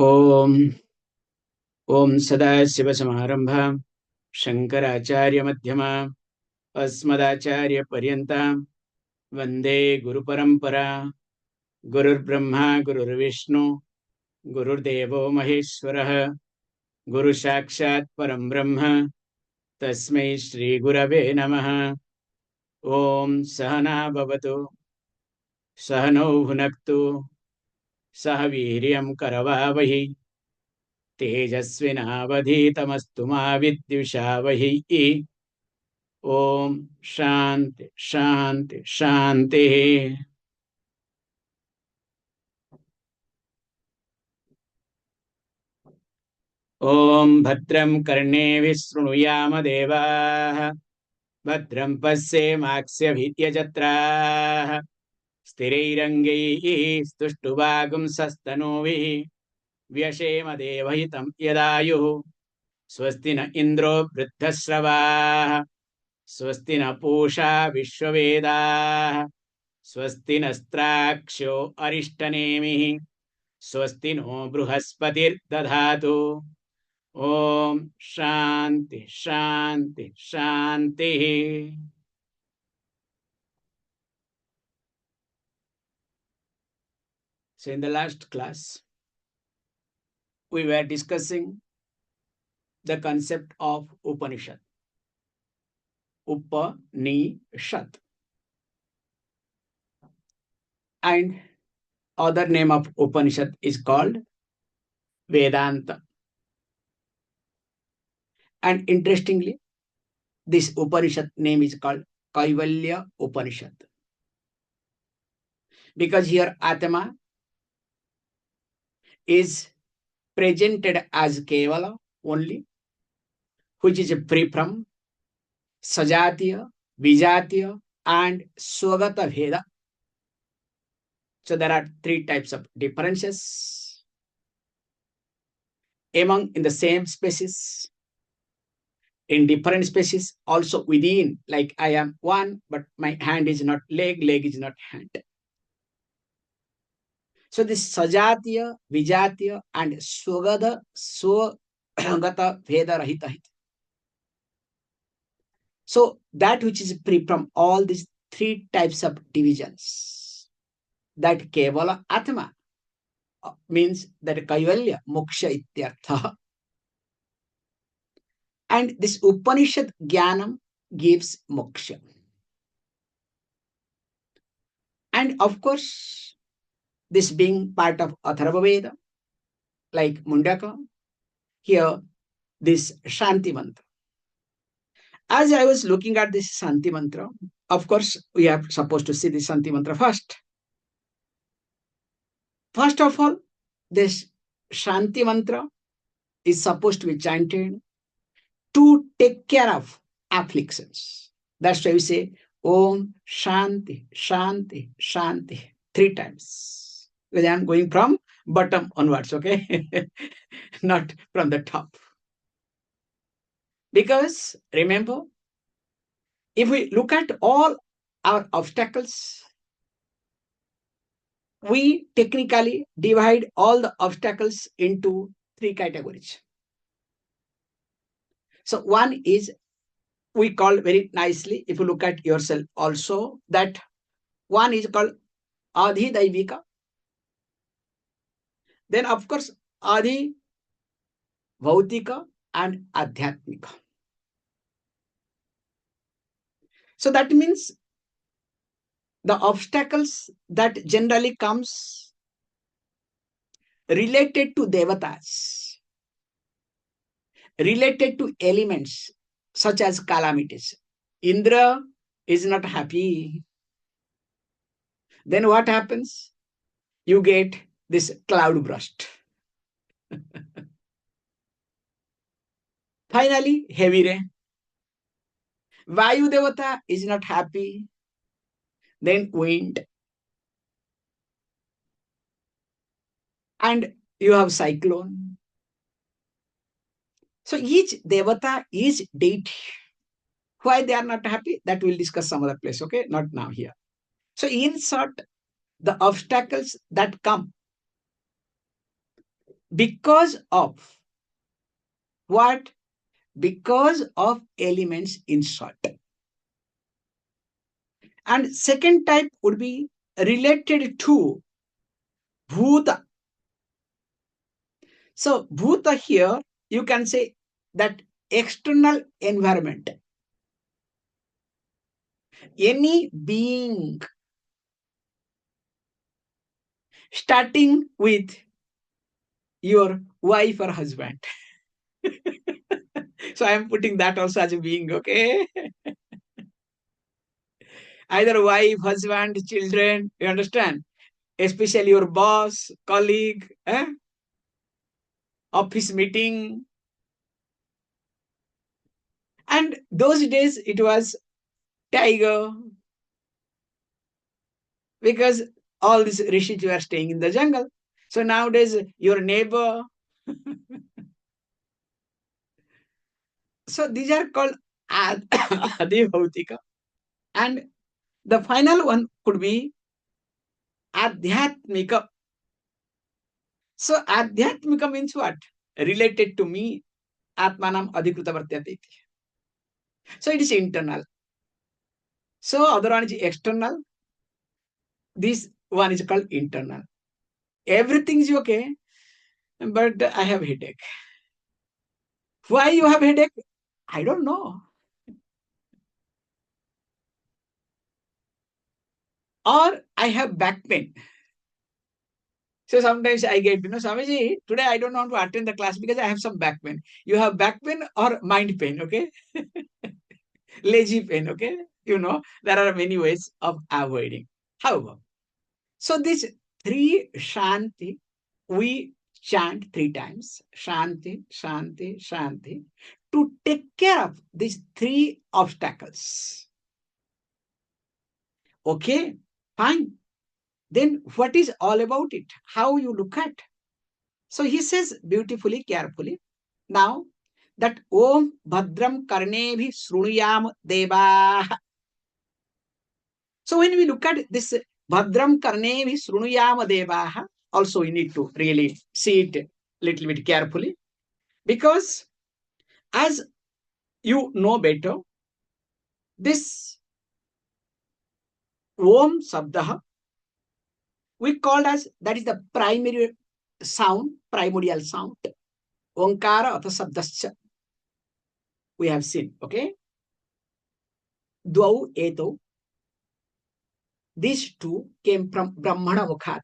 ओम ओम सदाशिवसमारंभां शंकराचार्यमध्यमाम् अस्मदाचार्यपर्यन्तां वन्दे गुरुपरम्परा। गुरुर्ब्रह्मा गुरुर्विष्णु गुरुर्देवो महेश्वरः गुरुसाक्षात् परं ब्रह्म तस्मै श्रीगुरवे नमः। ओम सहना भवतु सहनौ भुनक्तु सह वीर्यं करवावहै तेजस्विनावधीतमस्तु मा विद्विषावहै। ओम शांति शांति शांति। ओम भद्रं कर्णेभिः शृणुयाम देवाः भद्रं पश्येमाक्षभिर्यजत्राः स्थिरैरङ्गैः स्तुष्टुवागुंसस्तनूभिः व्यशेम देवहितं यदायुः। स्वस्ति न इन्द्रो वृद्धश्रवाः स्वस्ति न पूषा विश्ववेदाः स्वस्ति नस्त्राक्षो अरिष्टनेमिः स्वस्ति नो बृहस्पतिर्दधातु। ओम शांति शांति शांति। So in the last class we were discussing the concept of Upanishad. Upanishad. And other name of Upanishad is called Vedanta. And interestingly, this Upanishad name is called Kaivalya Upanishad. Because here Atma is presented as Kevala only, which is free from Sajatiya, Vijatiya, and Swagata Veda. So there are three types of differences among in the same species, in different species, also within, like I am one, but my hand is not leg, leg is not hand. So this Sajatiya, Vijatiya, and Swagata Veda Rahita. So that which is free from all these three types of divisions, that Kevala Atma means that Kaivalya Moksha Ityartha. And this Upanishad Jnanam gives moksha. And of course, this being part of Atharva Veda, like Mundaka, here this Shanti Mantra. As I was looking at this Shanti Mantra, of course, we are supposed to see this Shanti Mantra first. First of all, this Shanti Mantra is supposed to be chanted to take care of afflictions. That's why we say Om Shanti, Shanti, Shanti 3 times. Because I am going from bottom onwards, okay? Not from the top. Because remember, if we look at all our obstacles, we technically divide all the obstacles into 3 categories. So one is, we call very nicely, if you look at yourself also, that one is called Adhi Daivika. Then of course, Adhi Bhautika and Adhyatmika. So that means the obstacles that generally comes related to devatas, related to elements such as calamities. Indra is not happy. Then what happens? You get this cloud burst. Finally, heavy rain. Vayu Devata is not happy. Then wind. And you have cyclone. So each Devata is deity. Why they are not happy? That we'll discuss some other place, okay? Not now here. So in short, the obstacles that come Because of what? Because of elements in short. And second type would be related to bhuta. So bhuta here, you can say that external environment. Any being, starting with your wife or husband. So I am putting that also as a being, okay? Either wife, husband, children, you understand? Especially your boss, colleague, office meeting. And those days it was tiger, because all these rishis were staying in the jungle. So nowadays, your neighbor. So these are called Adi Bhautika. And the final one could be Adhyatmika. So Adhyatmika means what? Related to me, Atmanam Adhikruta Vartyate. So it is internal. So other one is external. This one is called internal. Everything is okay, but I have headache. Why you have headache? I don't know. Or I have back pain. So sometimes I get, Swamiji, today I don't want to attend the class because I have some back pain. You have back pain or mind pain, okay? Lazy pain, okay? There are many ways of avoiding. However, so these three Shanti, we chant 3 times. Shanti, Shanti, Shanti, to take care of these 3 obstacles. Okay, fine. Then what is all about it? How you look at? So he says beautifully, carefully, now that Om Bhadram Karnebhi Shrunuyama Devaḥ. So when we look at this Bhadram Karnebhi Shrunuyama Devaḥ, also we need to really see it a little bit carefully, because as you know better, this Om Sabdah we called as, that is the primary sound, primordial sound. Onkara atha sabdascha. We have seen, okay? Dvau eto. These two came from Brahmana Mukhat.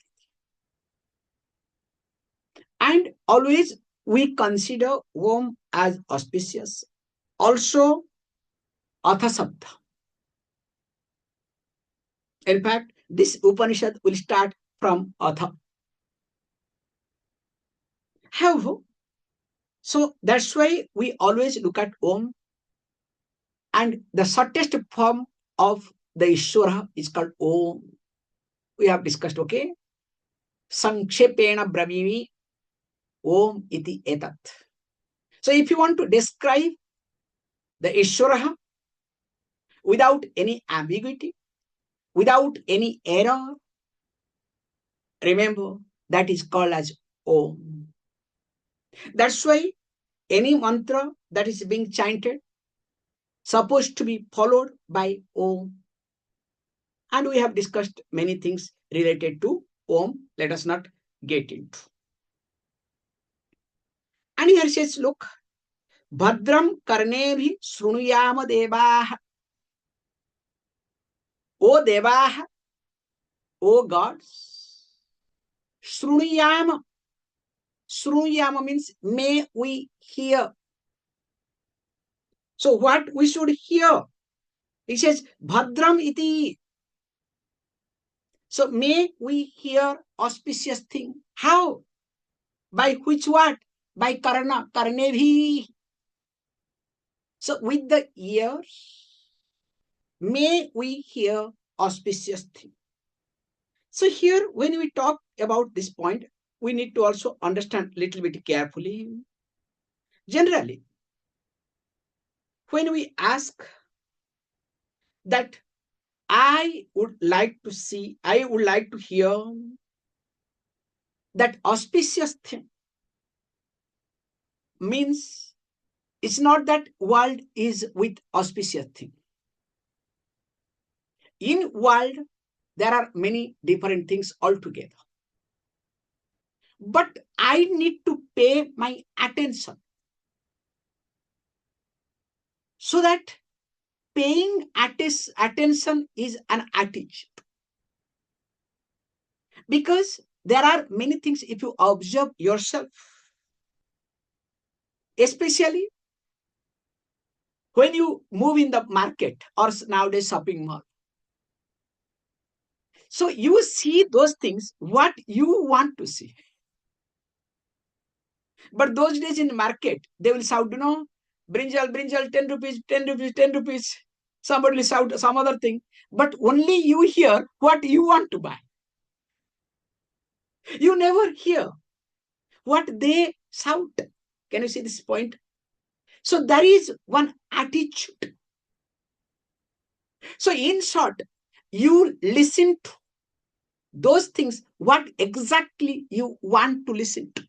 And always we consider Om as auspicious. Also, Atha Sabda. In fact, this Upanishad will start from Atha. However, so that's why we always look at Om, and the shortest form of the Ishvara is called Om. We have discussed, okay? Sankshepena Brahmimi Om iti etat. So if you want to describe the Ishvara without any ambiguity, without any error, remember that is called as Om. That's why any mantra that is being chanted supposed to be followed by Om. And we have discussed many things related to Om. Let us not get into. And here says, look, Bhadram Karnebhi Shrunuyama Devaḥ. O Devaḥ, O gods, Shrunuyama. Shrunuyama means may we hear. So what we should hear? It says Bhadram iti. So may we hear auspicious thing. How? By which what? By karna, karnebhi. So with the ears, may we hear auspicious thing. So here, when we talk about this point, we need to also understand a little bit carefully. Generally, when we ask that I would like to hear that auspicious thing. means it's not that world is with auspicious thing. In world, there are many different things altogether. But I need to pay my attention. So that paying attention is an attitude. Because there are many things if you observe yourself, especially when you move in the market or nowadays shopping mall. So you see those things, what you want to see. But those days in market, they will shout, brinjal, 10 rupees, 10 rupees, 10 rupees. Somebody will shout some other thing. But only you hear what you want to buy. You never hear what they shout. Can you see this point? So there is one attitude. So in short, you listen to those things, what exactly you want to listen to.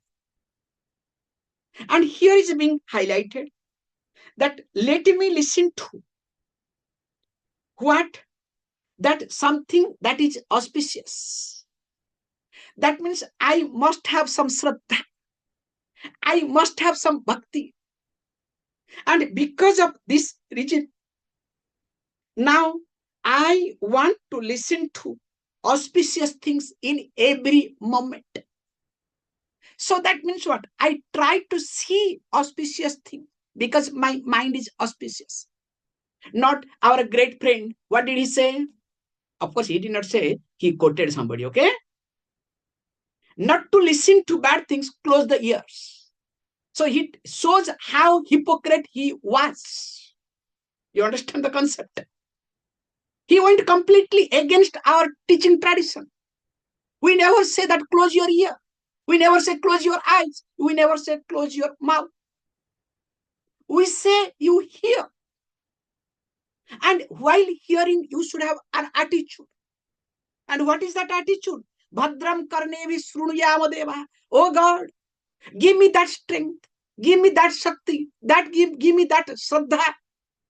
And here is being highlighted that let me listen to what? That something that is auspicious. That means I must have some Shraddha. I must have some bhakti. And because of this reason, now I want to listen to auspicious things in every moment. So that means what? I try to see auspicious things because my mind is auspicious. Not our great friend. What did he say? Of course, he did not say, he quoted somebody, okay? Not to listen to bad things, close the ears. So it shows how hypocrite he was. You understand the concept? He went completely against our teaching tradition. We never say that close your ear. We never say close your eyes. We never say close your mouth. We say you hear. And while hearing, you should have an attitude. And what is that attitude? Bhadram Karnebhi Shrunuyama Devaḥ. Oh God, give me that strength. Give me that Shakti. Give me that Shraddha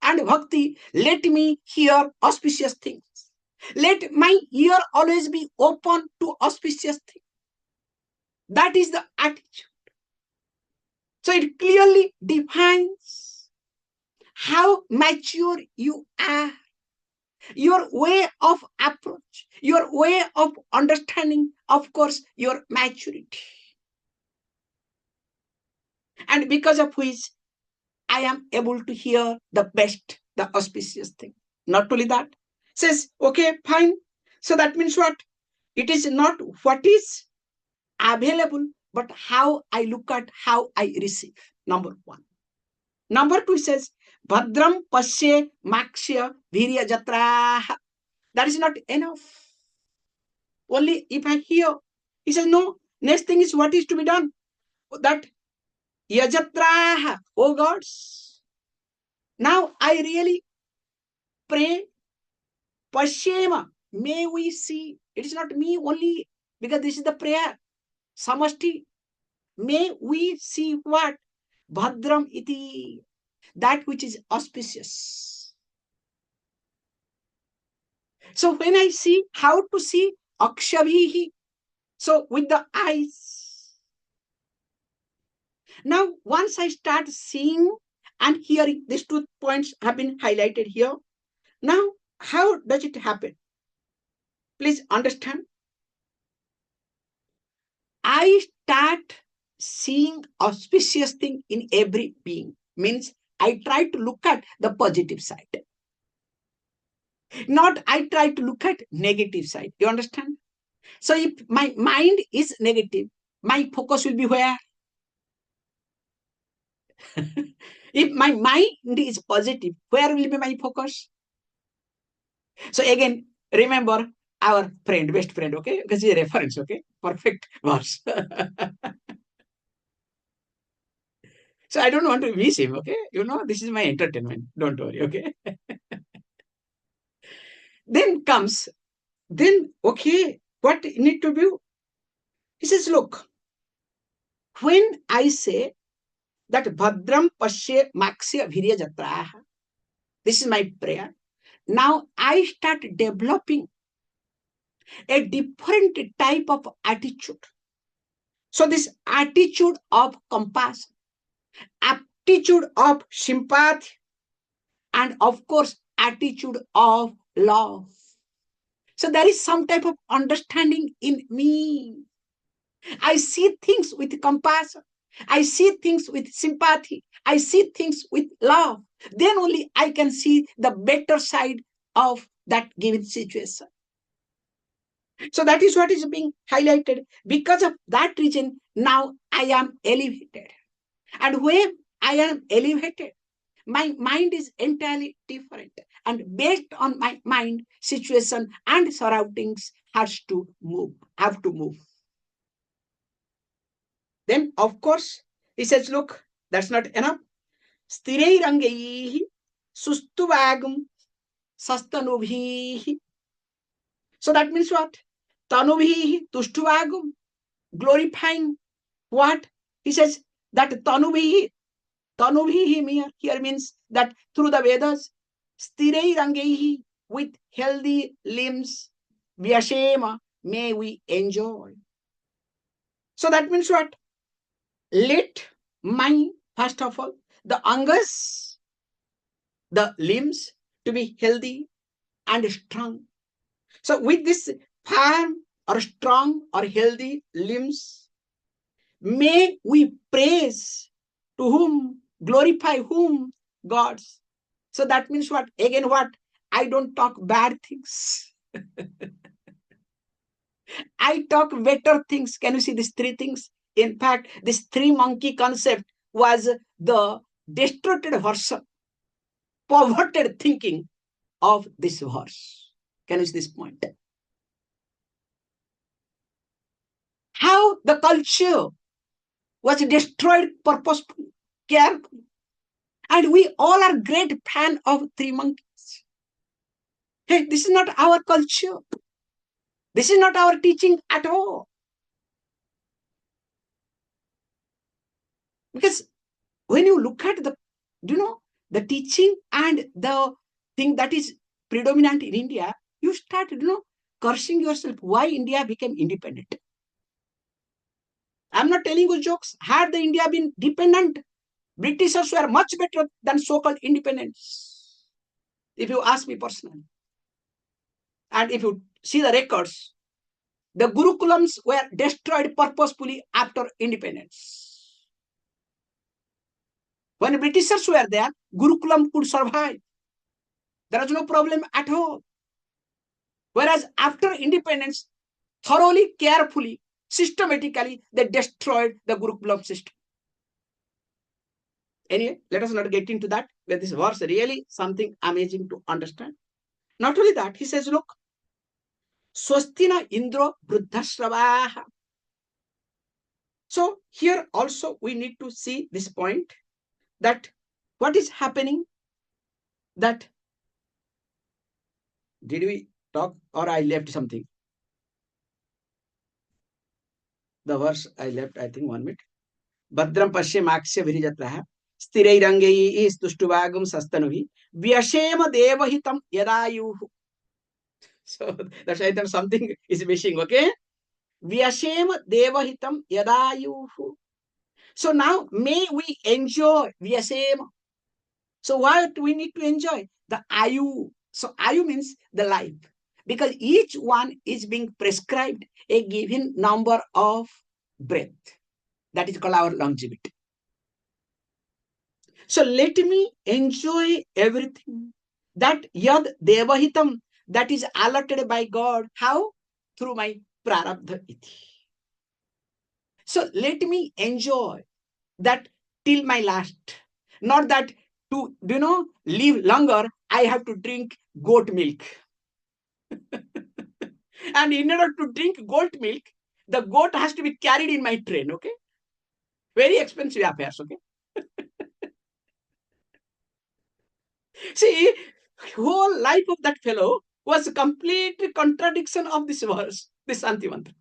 and Bhakti. Let me hear auspicious things. Let my ear always be open to auspicious things. That is the attitude. So it clearly defines how mature you are, your way of approach, your way of understanding, of course, your maturity. And because of which I am able to hear the best, the auspicious thing. Not only that, says, okay, fine. So that means what? It is not what is available, but how I look at, how I receive. Number one. Number two says, Bhadram pasye maksya virya jatra. That is not enough. Only if I hear. He says, no, next thing is what is to be done. That yajatra, oh gods. Now I really pray, pashyema, may we see. It is not me only, because this is the prayer. Samashti. May we see what? Bhadram iti. That which is auspicious. So when I see, how to see? Akshavihi. So with the eyes. Now once I start seeing and hearing, these 2 points have been highlighted here. Now how does it happen? Please understand. I start seeing auspicious thing in every being. Means I try to look at the positive side. Not I try to look at negative side. You understand? So if my mind is negative, my focus will be where? If my mind is positive, where will be my focus? So again, remember our friend, best friend, okay? Because it's a reference, okay? Perfect verse. So I don't want to miss him, okay? This is my entertainment. Don't worry, okay? Then comes, okay, what need to do? He says, look, when I say that Bhadram Pashe Maksya Virya Jatraha. This is my prayer. Now I start developing a different type of attitude. So this attitude of compassion, attitude of sympathy, and of course, attitude of love. So there is some type of understanding in me. I see things with compassion. I see things with sympathy. I see things with love. Then only I can see the better side of that given situation. So that is what is being highlighted. Because of that reason, now I am elevated. And when I am elevated, my mind is entirely different. And based on my mind, situation and surroundings have to move. Then, of course, he says, look, that's not enough. Sthirairangai sustuvagum sastanubhi. So that means what? Tanubhi tuštuvagum, glorifying what? He says that tanubhi here means that through the Vedas, sthirairangai, with healthy limbs, vyashema, may we enjoy. So that means what? Let my, first of all, the angas, the limbs to be healthy and strong. So with this firm or strong or healthy limbs, may we praise to whom, glorify whom? Gods. So that means what? Again what? I don't talk bad things. I talk better things. Can you see these three things? In fact, this three monkey concept was the distorted version, perverted thinking of this verse. Can you see this point? How the culture was destroyed purposefully, carefully. And we all are great fan of three monkeys. Hey, this is not our culture. This is not our teaching at all. Because when you look at the teaching and the thing that is predominant in India, you start, cursing yourself why India became independent. I'm not telling you jokes. Had the India been dependent, Britishers were much better than so-called independents, if you ask me personally. And if you see the records, the Gurukulams were destroyed purposefully after independence. When Britishers were there, Gurukulam could survive. There was no problem at all. Whereas after independence, thoroughly, carefully, systematically, they destroyed the Gurukulam system. Anyway, let us not get into that, where this verse really something amazing to understand. Not only that, he says, look, Swastina Indro Bruddhasravaha. So here also we need to see this point, that what is happening, that did we talk or I left something? The verse I left, I think 1 minute. Bhadram Pashe Maksya Virijatraha Sthirairangai Tuštuvagum Sastanuvi Vyashema Devahitam Yadayuhu. So that's why there something is missing, okay? Vyashema Devahitam Yadayuhu. So now may we enjoy Vyashema. So what we need to enjoy? The Ayu. So Ayu means the life. Because each one is being prescribed a given number of breath. That is called our longevity. So let me enjoy everything. That Yad Devahitam, that is allotted by God. How? Through my Prarabdha Iti. So let me enjoy that till my last. Not that to, live longer, I have to drink goat milk. And in order to drink goat milk, the goat has to be carried in my train, okay? Very expensive affairs, okay? See, whole life of that fellow was a complete contradiction of this verse, this Santi Mantra.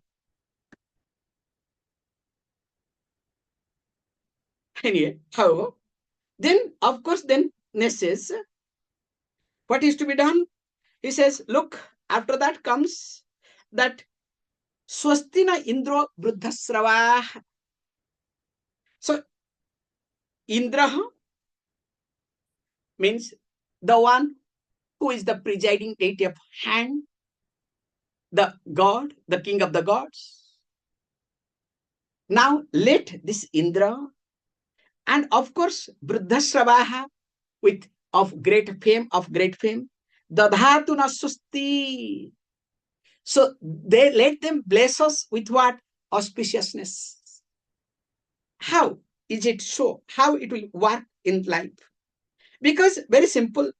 Anyway, however, then of course, then next says, what is to be done? He says, look, after that comes that swastina indro bruddhasrava. So Indra means the one who is the presiding deity of hand, the god, the king of the gods. Now let this Indra, and of course bruddhasravaha, with of great fame, dadhatuna swasti. So they let them bless us with what? Auspiciousness. How is it so? How it will work in life? Because very simple.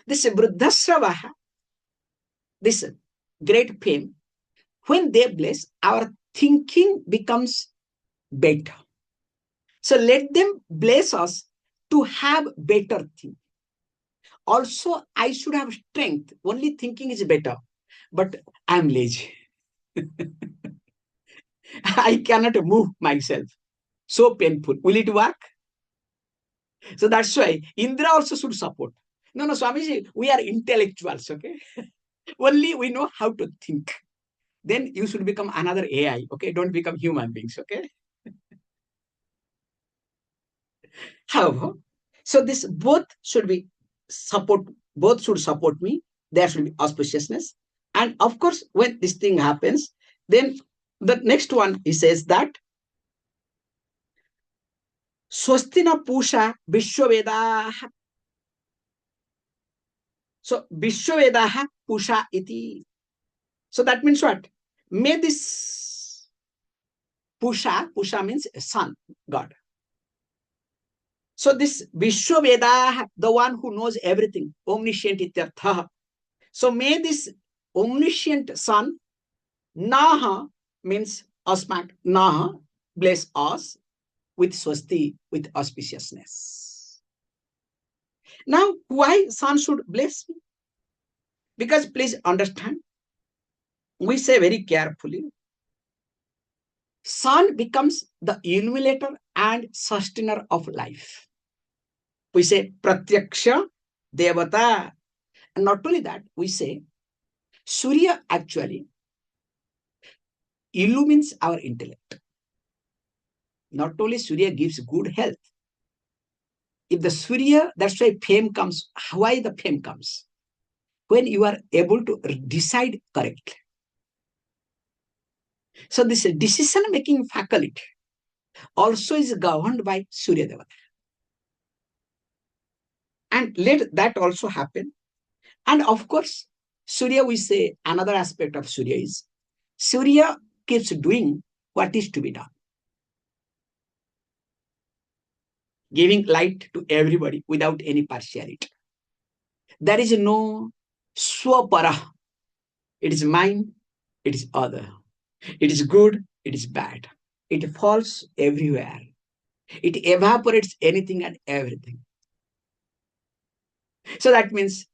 This bruddhasravaha, this great fame, when they bless, our thinking becomes better. So let them bless us to have better thinking. Also, I should have strength. Only thinking is better, but I'm lazy. I cannot move myself. So painful. Will it work? So that's why Indra also should support. No, Swamiji, we are intellectuals, okay? Only we know how to think. Then you should become another AI, okay? Don't become human beings, okay? However, so this both should be support, both should support me. There should be auspiciousness. And of course, when this thing happens, then the next one, he says that Swastina Pusha Vishvamitra. So Vishvamitra Pusha iti. So that means what? May this Pusha means sun, God. So this Vishvamitra, the one who knows everything, omniscient ityartha. So may this omniscient sun, Naha means asmat, Naha, bless us with swasti, with auspiciousness. Now, why sun should bless me? Because please understand, we say very carefully, sun becomes the illuminator and sustainer of life. We say pratyaksha devata. And not only that, we say Surya actually illumines our intellect. Not only Surya gives good health. If the Surya, that's why fame comes. Why the fame comes? When you are able to decide correctly. So this decision-making faculty also is governed by Surya Devata. And let that also happen. And of course, Surya, we say another aspect of Surya is Surya keeps doing what is to be done. Giving light to everybody without any partiality. There is no swapara. It is mine, it is other. It is good, it is bad. It falls everywhere. It evaporates anything and everything. So that means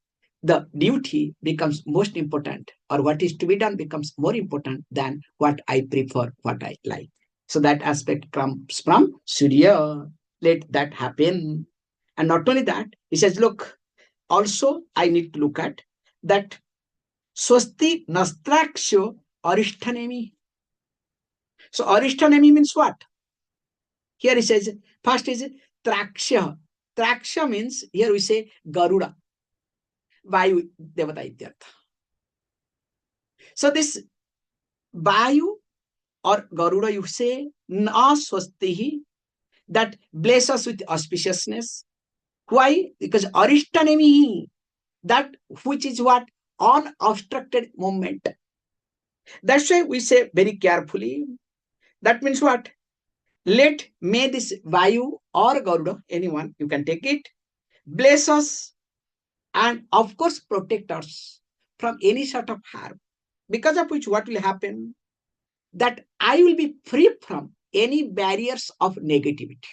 the duty becomes most important, or what is to be done becomes more important than what I prefer, what I like. So that aspect comes from Surya. Let that happen. And not only that, he says, look, also I need to look at that swasti nastraksho arishtanemi. So arishtanemi means what? Here he says, first is traksha. Traksha means, here we say Garuda. Vayu Devata ityartha. So this Vayu or Garuda, you say, na swastihi, that bless us with auspiciousness. Why? Because arishtanemi, that which is what? Unobstructed movement. That's why we say very carefully, that means what? May this Vayu or Garuda, anyone, you can take it, bless us and of course protect us from any sort of harm. Because of which what will happen? That I will be free from any barriers of negativity.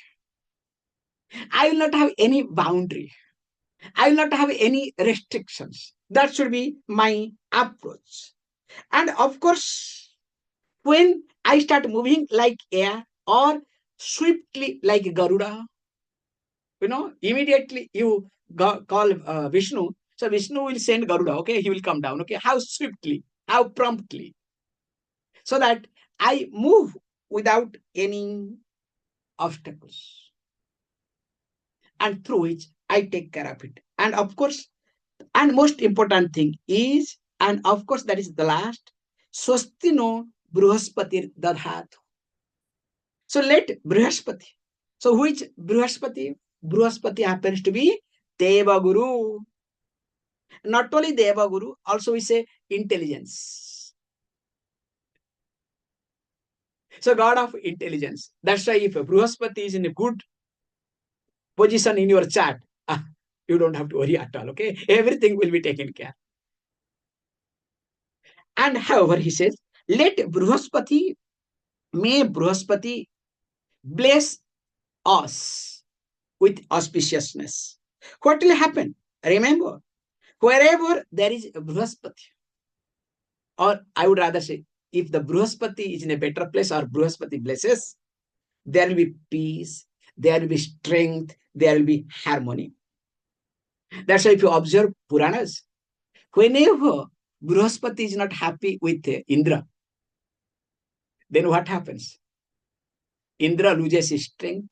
I will not have any boundary. I will not have any restrictions. That should be my approach. And of course, when I start moving like air or swiftly like Garuda. Immediately you call Vishnu. So Vishnu will send Garuda, okay? He will come down, okay? How swiftly, how promptly. So that I move without any obstacles. And through which I take care of it. And of course, and most important thing is, and of course, that is the last, Swastino Bruhaspati Dadhat. So let Bruhaspati. So which Bruhaspati? Bruhaspati happens to be Deva Guru. Not only Deva Guru, also we say intelligence. So God of intelligence. That's why if Bruhaspati is in a good position in your chart, you don't have to worry at all, okay? Everything will be taken care. And however, he says, let Bruhaspati, may Bruhaspati bless us with auspiciousness. What will happen? Remember, wherever there is a Bruhaspati, or I would rather say, if the Bruhaspati is in a better place or Bruhaspati blesses, there will be peace, there will be strength, there will be harmony. That's why if you observe Puranas, whenever Bruhaspati is not happy with Indra, then what happens? Indra loses his strength.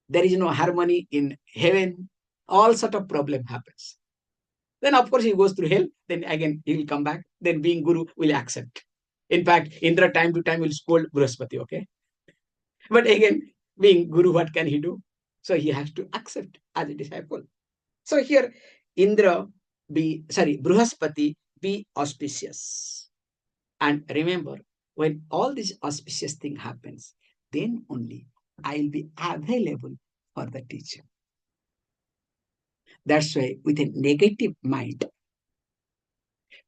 There is no harmony in heaven. All sort of problem happens. Then of course he goes through hell. Then again he will come back. Then being Guru will accept. In fact, Indra time to time will scold Bruhaspati, okay? But again, being Guru, what can he do? So he has to accept as a disciple. So here, Bruhaspati be auspicious. And remember, when all this auspicious thing happens, then only I'll be available for the teacher. That's why with a negative mind,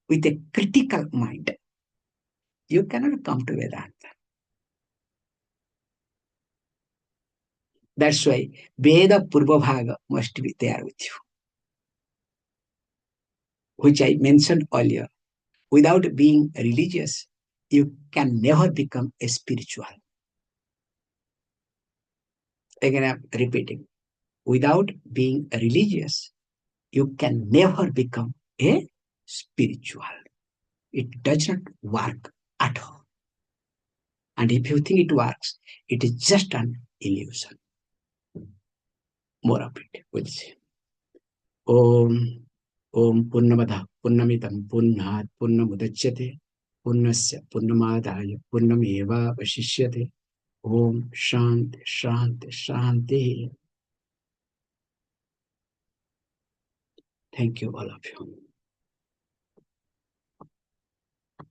with a critical mind, you cannot come to Vedanta. That's why Veda Purva Bhaga must be there with you, which I mentioned earlier. Without being religious, you can never become a spiritual. Again, I'm repeating. Without being religious, you can never become a spiritual. It does not work at all. And if you think it works, it is just an illusion. More of it, we'll see. Om Purnamada Purnamitam Purnat Purnamudachyate Purnasya Purnamadaya Purnameva Vashishyate. Om Shanti Shanti Shanti. Thank you, all of you.